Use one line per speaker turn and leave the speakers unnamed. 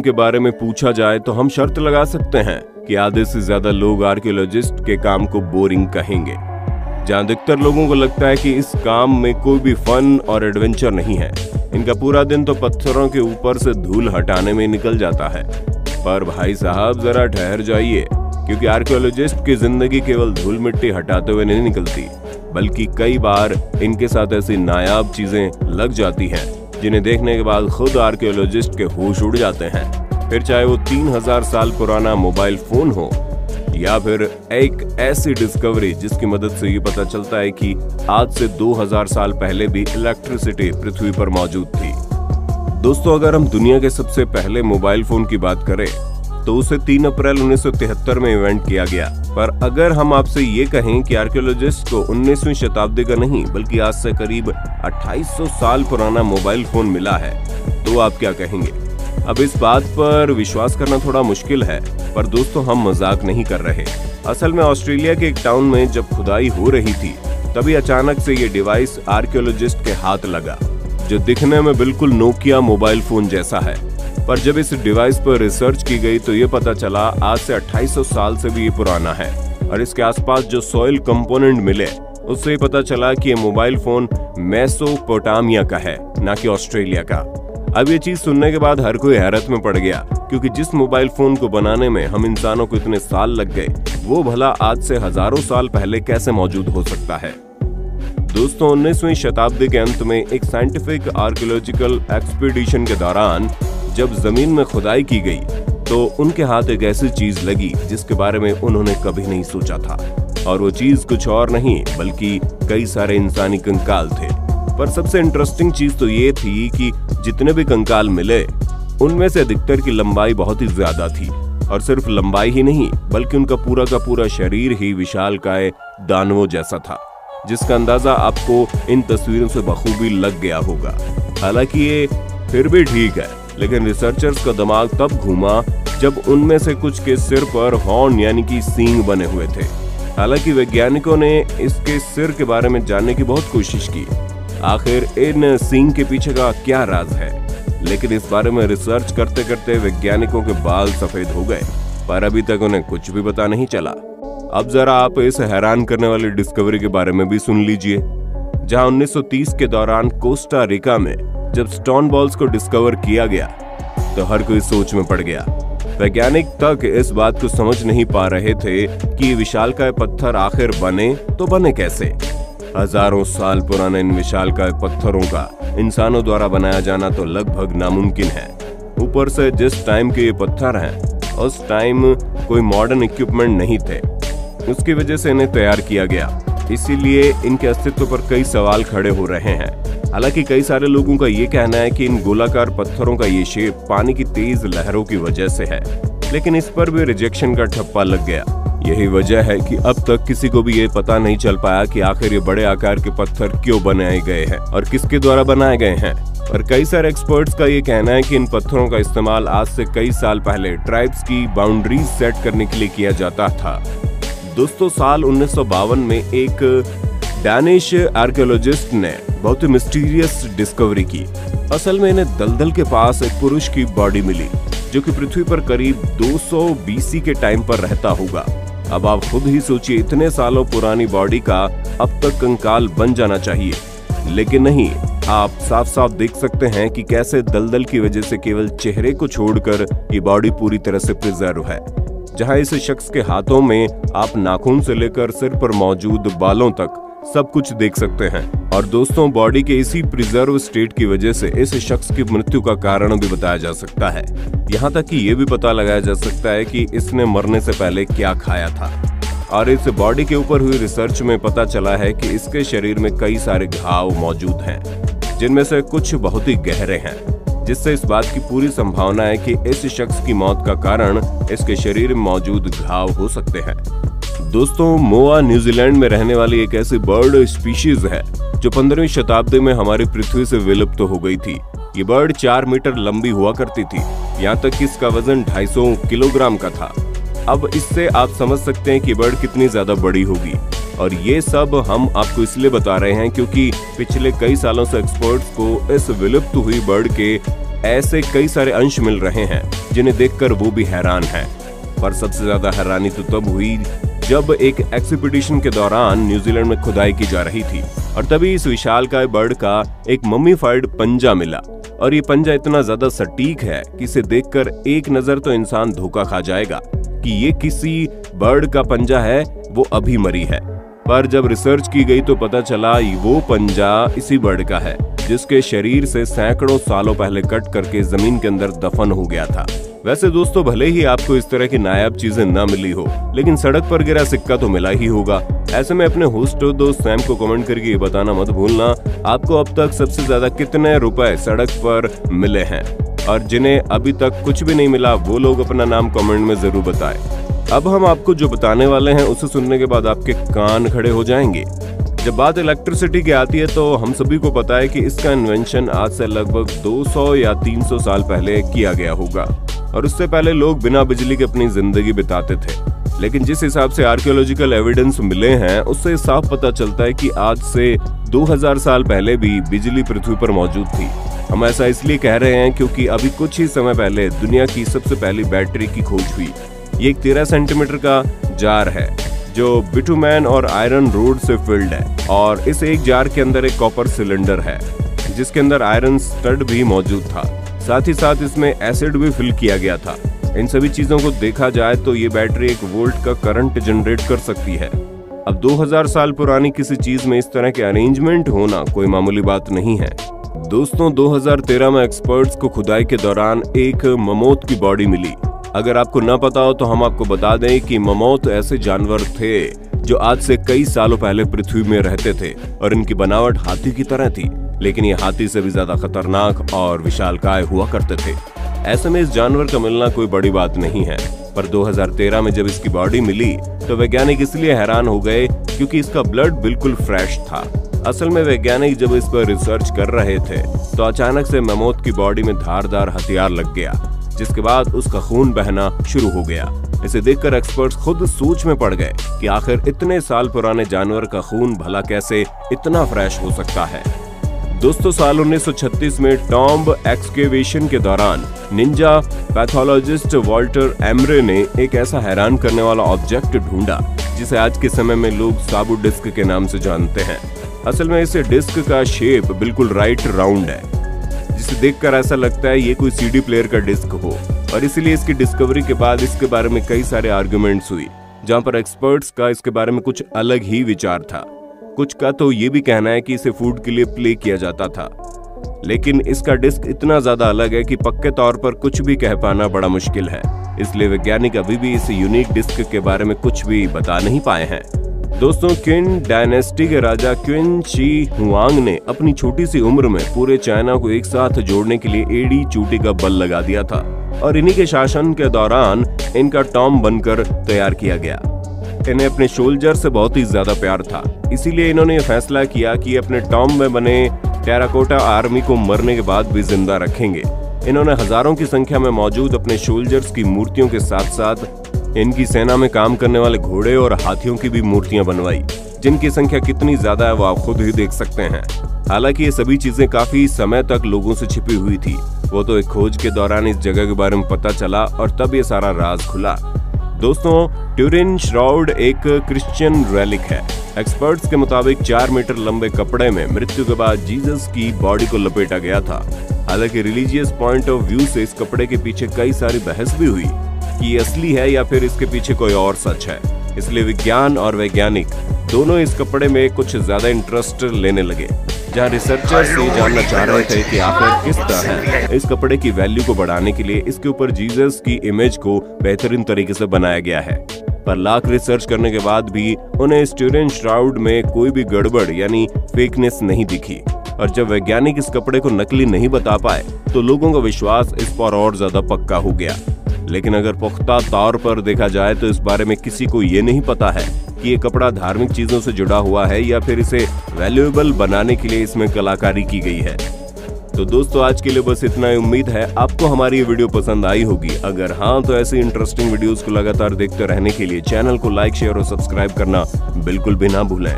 के बारे में पूछा जाए तो हम शर्त लगा सकते हैं कि आधे से ज्यादा लोग आर्कियोलॉजिस्ट के काम को बोरिंग कहेंगे, जहां अधिकतर लोगों को लगता है कि इस काम में कोई भी फन और एडवेंचर नहीं है। इनका पूरा दिन तो पत्थरों के ऊपर से धूल हटाने में निकल जाता है। पर भाई साहब जरा ठहर जाइए, क्योंकि आर्कियोलॉजिस्ट की जिंदगी केवल धूल मिट्टी हटाते हुए नहीं निकलती, बल्कि कई बार इनके साथ ऐसी नायाब चीजें लग जाती हैं जिन्हें देखने के बाद खुद आर्कियोलॉजिस्ट के होश उड़ जाते हैं। फिर चाहे वो 3000 साल पुराना मोबाइल फोन हो या फिर एक ऐसी डिस्कवरी जिसकी मदद से ये पता चलता है कि आज से 2000 साल पहले भी इलेक्ट्रिसिटी पृथ्वी पर मौजूद थी। दोस्तों, अगर हम दुनिया के सबसे पहले मोबाइल फोन की बात करें तो उसे 3 अप्रैल 1973 में इवेंट किया गया। पर अगर हम आपसे ये कहें कि आर्कियोलॉजिस्ट को 19वीं शताब्दी का नहीं बल्कि आज से करीब 2800 साल पुराना मोबाइल फोन मिला है, तो आप क्या कहेंगे? अब इस बात पर विश्वास करना थोड़ा मुश्किल है, पर दोस्तों हम मजाक नहीं कर रहे। असल में ऑस्ट्रेलिया के एक टाउन में जब खुदाई हो रही थी, तभी अचानक से ये डिवाइस आर्कियोलॉजिस्ट के हाथ लगा, जो दिखने में बिल्कुल नोकिया मोबाइल फोन जैसा है। पर जब इस डिवाइस पर रिसर्च की गई तो ये पता चला आज से 2800 साल से भी ये पुराना है। और इसके आसपास जो सॉइल कंपोनेंट मिले उससे पता चला कि ये मोबाइल फोन मेसोपोटामिया का है, ना कि ऑस्ट्रेलिया का। अब ये चीज सुनने के बाद हर कोई हैरत में पड़ गया, क्योंकि जिस मोबाइल फोन को बनाने में हम इंसानों को इतने साल लग गए, वो भला आज से हजारों साल पहले कैसे मौजूद हो सकता है। दोस्तों, 19वीं शताब्दी के अंत में एक साइंटिफिक आर्कियोलॉजिकल एक्सपीडिशन के दौरान जब जमीन में खुदाई की गई तो उनके हाथ एक ऐसी चीज लगी जिसके बारे में उन्होंने कभी नहीं सोचा था। और वो चीज कुछ और नहीं बल्कि कई सारे इंसानी कंकाल थे। पर सबसे इंटरेस्टिंग चीज तो ये थी कि जितने भी कंकाल मिले उनमें से अधिकतर की लंबाई बहुत ही ज्यादा थी। और सिर्फ लंबाई ही नहीं बल्कि उनका पूरा का पूरा शरीर ही विशालकाय दानवों जैसा था, जिसका अंदाजा आपको इन तस्वीरों से बखूबी लग गया होगा। हालांकि ये फिर भी ठीक है, लेकिन रिसर्चर्स का दिमाग तब घूमा जब उनमें से कुछ के सिर पर हॉर्न यानी कि सींग बने हुए थे। हालांकि वैज्ञानिकों ने इसके सिर के बारे में जानने की बहुत कोशिश की, आखिर इन सींग के पीछे का क्या राज है। लेकिन इस बारे में रिसर्च करते करते वैज्ञानिकों के बाल सफेद हो गए, पर अभी तक उन्हें कुछ भी पता नहीं चला। अब जरा आप इस हैरान करने वाली डिस्कवरी के बारे में भी सुन लीजिए, जहां 1930 के दौरान कोस्टा रिका में जब स्टोन बॉल्स को डिस्कवर किया गया तो हर कोई सोच में पड़ गया। वैज्ञानिक तक इस बात को समझ नहीं पा रहे थे कि ये विशालकाय पत्थर आखिर बने तो बने कैसे। हजारों साल पुराने इन विशालकाय पत्थरों का इंसानों द्वारा बनाया जाना तो लगभग नामुमकिन है। ऊपर से जिस टाइम के ये पत्थर हैं, उस टाइम कोई मॉडर्न इक्विपमेंट नहीं थे, उसकी वजह से इन्हें तैयार किया गया। इसीलिए इनके अस्तित्व पर कई सवाल खड़े हो रहे हैं। हालांकि कई सारे लोगों का ये कहना है कि इन गोलाकार पत्थरों का ये शेप पानी की तेज लहरों की वजह से है, लेकिन इस पर भी रिजेक्शन का ठप्पा लग गया। यही वजह है कि अब तक किसी को भी ये पता नहीं चल पाया कि आखिर ये बड़े आकार के पत्थर क्यों बनाए गए हैं और किसके द्वारा बनाए गए हैं। और कई सारे एक्सपर्ट्स का ये कहना है कि इन पत्थरों का इस्तेमाल आज से कई साल पहले ट्राइब्स की बाउंड्रीज सेट करने के लिए किया जाता था। दोस्तों, साल 1952 में एक डैनिश आर्कियोलॉजिस्ट ने बहुत ही मिस्टीरियस डिस्कवरी की। असल में इन्हें दलदल के पास एक पुरुष की बॉडी मिली, जो कि पृथ्वी पर करीब 200 BC के टाइम पर रहता होगा। अब आप खुद ही सोचिए, इतने सालों पुरानी बॉडी का अब तक कंकाल बन जाना चाहिए, लेकिन नहीं। आप साफ साफ देख सकते हैं कि कैसे दलदल की वजह से केवल चेहरे को छोड़कर ये बॉडी पूरी तरह से प्रिजर्व है, जहां इस शख्स के हाथों में आप नाखून से लेकर सिर पर मौजूद बालों तक सब कुछ देख सकते हैं। और दोस्तों, बॉडी के इसी प्रिजर्व स्टेट की वजह से इस शख्स की मृत्यु का कारण भी बताया जा सकता है। यहाँ तक कि ये भी पता लगाया जा सकता है कि इसने मरने से पहले क्या खाया था। और इस बॉडी के ऊपर हुई रिसर्च में पता चला है कि इसके शरीर में कई सारे घाव मौजूद हैं, जिनमें से कुछ बहुत ही गहरे हैं, जिससे इस बात की पूरी संभावना है कि इस शख्स की मौत का कारण इसके शरीर में मौजूद घाव हो सकते हैं। दोस्तों, मोआ न्यूजीलैंड में रहने वाली एक ऐसी बर्ड स्पीशीज है जो 15वीं शताब्दी में हमारी पृथ्वी से विलुप्त हो गई थी। ये बर्ड 4 मीटर लंबी हुआ करती थी, यहाँ तक कि इसका वजन 250 किलोग्राम का था। अब इससे आप समझ सकते हैं कि बर्ड कितनी ज्यादा बड़ी होगी। और ये सब हम आपको इसलिए बता रहे हैं क्योंकि पिछले कई सालों से एक्सपर्ट्स को इस विलुप्त हुई बर्ड के ऐसे कई सारे अंश मिल रहे हैं जिन्हें देखकर वो भी हैरान है। पर सबसे ज्यादा हैरानी तो तब हुई जब एक एक्सपीडिशन के दौरान न्यूजीलैंड में खुदाई की जा रही थी और तभी इस विशालकाय बर्ड का एक मम्मीफाइड पंजा मिला। और ये पंजा इतना ज्यादा सटीक है कि इसे देखकर एक नजर तो इंसान धोखा खा जाएगा कि ये किसी बर्ड का पंजा है, वो अभी मरी है। पर जब रिसर्च की गई तो पता चला वो पंजा इसी बर्ड का है जिसके शरीर से सैकड़ों सालों पहले कट करके जमीन के अंदर दफन हो गया था। वैसे दोस्तों, भले ही आपको इस तरह की नायाब चीजें न मिली हो, लेकिन सड़क पर गिरा सिक्का तो मिला ही होगा। ऐसे में अपने होस्ट दोस्त सैम को कमेंट करके ये बताना मत भूलना, आपको अब तक सबसे ज्यादा कितने रुपए सड़क पर मिले हैं, और जिन्हें अभी तक कुछ भी नहीं मिला वो लोग अपना नाम कमेंट में जरूर बताएं। अब हम आपको जो बताने वाले हैं उसे सुनने के बाद आपके कान खड़े हो जाएंगे। जब बात इलेक्ट्रिसिटी की आती है तो हम सभी को पता है कि इसका इन्वेंशन आज से लगभग 200 या 300 साल पहले किया गया होगा, और उससे पहले लोग बिना बिजली के अपनी जिंदगी बिताते थे। लेकिन जिस हिसाब से आर्कियोलॉजिकल एविडेंस मिले हैं उससे साफ पता चलता है कि आज से 2000 साल पहले भी बिजली पृथ्वी पर मौजूद थी। हम ऐसा इसलिए कह रहे हैं क्योंकि अभी कुछ ही समय पहले दुनिया की सबसे पहली बैटरी की खोज हुई। ये एक 13 सेंटीमीटर का जार है जो बिटुमेन और आयरन रोड से फिल्ड है, और इस एक जार के अंदर एक कॉपर सिलेंडर है जिसके अंदर आयरन स्टड भी मौजूद था। साथ ही साथ इसमें एसिड भी फिल किया गया था। इन सभी चीजों को देखा जाए तो ये बैटरी 1 वोल्ट का करंट जनरेट कर सकती है। अब 2000 साल पुरानी किसी चीज में इस तरह के अरेंजमेंट होना कोई मामूली बात नहीं है। दोस्तों, 2013 में एक्सपर्ट्स को खुदाई के दौरान एक ममोथ की बॉडी मिली। अगर आपको न पता हो तो हम आपको बता दें कि ममोथ ऐसे जानवर थे जो आज से कई सालों पहले पृथ्वी में रहते थे, और इनकी बनावट हाथी की तरह थी, लेकिन ये हाथी से भी ज्यादा खतरनाक और विशालकाय हुआ करते थे। ऐसे में इस जानवर का मिलना कोई बड़ी बात नहीं है। पर 2013 में जब इसकी बॉडी मिली तो वैज्ञानिक इसलिए हैरान हो गए क्योंकि इसका ब्लड बिल्कुल फ्रेश था। असल में वैज्ञानिक जब इस पर रिसर्च कर रहे थे तो अचानक से ममोथ की बॉडी में धारदार हथियार लग गया, जिसके बाद उसका खून बहना शुरू हो गया। इसे देखकर एक्सपर्ट्स खुद सोच में पड़ गए कि आखिर इतने साल पुराने जानवर का खून भला कैसे इतना फ्रेश हो सकता है। दोस्तों, साल 1936 में टॉम्ब एक्सकेवेशन के दौरान निंजा पैथोलॉजिस्ट वॉल्टर एमरे ने एक ऐसा हैरान करने वाला ऑब्जेक्ट ढूंढा जिसे आज के समय में लोग साबू डिस्क के नाम से जानते हैं। असल में इस डिस्क का शेप बिल्कुल राइट राउंड है, जिसे देखकर ऐसा लगता है ये कोई सीडी प्लेयर का डिस्क हो, और इसीलिए इसकी डिस्कवरी के बाद इसके बारे में कई सारे आर्गुमेंट्स हुई, जहां पर एक्सपर्ट्स का इसके बारे में कुछ अलग ही विचार था। कुछ का तो ये भी कहना है कि इसे फूड के लिए प्ले किया जाता था, लेकिन इसका डिस्क इतना ज्यादा अलग है कि पक्के तौर पर कुछ भी कह पाना बड़ा मुश्किल है। इसलिए वैज्ञानिक अभी भी इस यूनिक डिस्क के बारे में कुछ भी बता नहीं पाए हैं। दोस्तों, क्विन डायनेस्टी के राजा क्विन शी हुआंग ने अपनी छोटी सी उम्र में पूरे चाइना को एक साथ जोड़ने के लिए एड़ी चोटी का बल लगा दिया था, और इन्हीं के शासन के दौरान इनका टॉम्ब बनकर तैयार किया गया। इन्हें अपने सोल्जर से बहुत ही ज्यादा प्यार था, इसीलिए इन्होंने फैसला किया कि अपने टॉम्ब में बने टेराकोटा आर्मी को मरने के बाद भी जिंदा रखेंगे। इन्होंने हजारों की संख्या में मौजूद अपने सोल्जर्स की मूर्तियों के साथ साथ इनकी सेना में काम करने वाले घोड़े और हाथियों की भी मूर्तियां बनवाई, जिनकी संख्या कितनी ज्यादा है वो आप खुद ही देख सकते हैं। हालांकि ये सभी चीजें काफी समय तक लोगों से छिपी हुई थी, वो तो एक खोज के दौरान इस जगह के बारे में पता चला और तब ये सारा राज खुला। दोस्तों, ट्यूरिन श्राउड एक क्रिश्चियन रेलिक है। एक्सपर्ट्स के मुताबिक 4 मीटर लंबे कपड़े में मृत्यु के बाद जीसस की बॉडी को लपेटा गया था। हालांकि रिलीजियस पॉइंट ऑफ व्यू से इस कपड़े के पीछे कई सारी बहस भी हुई कि ये असली है या फिर इसके पीछे कोई और सच है। इसलिए विज्ञान और वैज्ञानिक दोनों इस कपड़े में कुछ ज्यादा इंटरेस्ट लेने लगे, जहां रिसर्चर्स ये जानना चाह रहे थे कि आखिर किस तरह इस कपड़े की वैल्यू को बढ़ाने के लिए इसके ऊपर जीसस की इमेज को बेहतरीन तरीके से बनाया गया है। पर लाख रिसर्च करने के बाद भी उन्हें इस ट्यूरिन श्राउड में कोई भी गड़बड़ यानी फेकनेस नहीं दिखी, और जब वैज्ञानिक इस कपड़े को नकली नहीं बता पाए तो लोगों का विश्वास इस पर और ज्यादा पक्का हो गया। लेकिन अगर पुख्ता तौर पर देखा जाए तो इस बारे में किसी को ये नहीं पता है कि ये कपड़ा धार्मिक चीजों से जुड़ा हुआ है या फिर इसे वैल्यूएबल बनाने के लिए इसमें कलाकारी की गई है। तो दोस्तों, आज के लिए बस इतना ही। उम्मीद है आपको हमारी ये वीडियो पसंद आई होगी। अगर हाँ तो ऐसी इंटरेस्टिंग वीडियोस को लगातार देखते रहने के लिए चैनल को लाइक, शेयर और सब्सक्राइब करना बिल्कुल भी ना भूलें।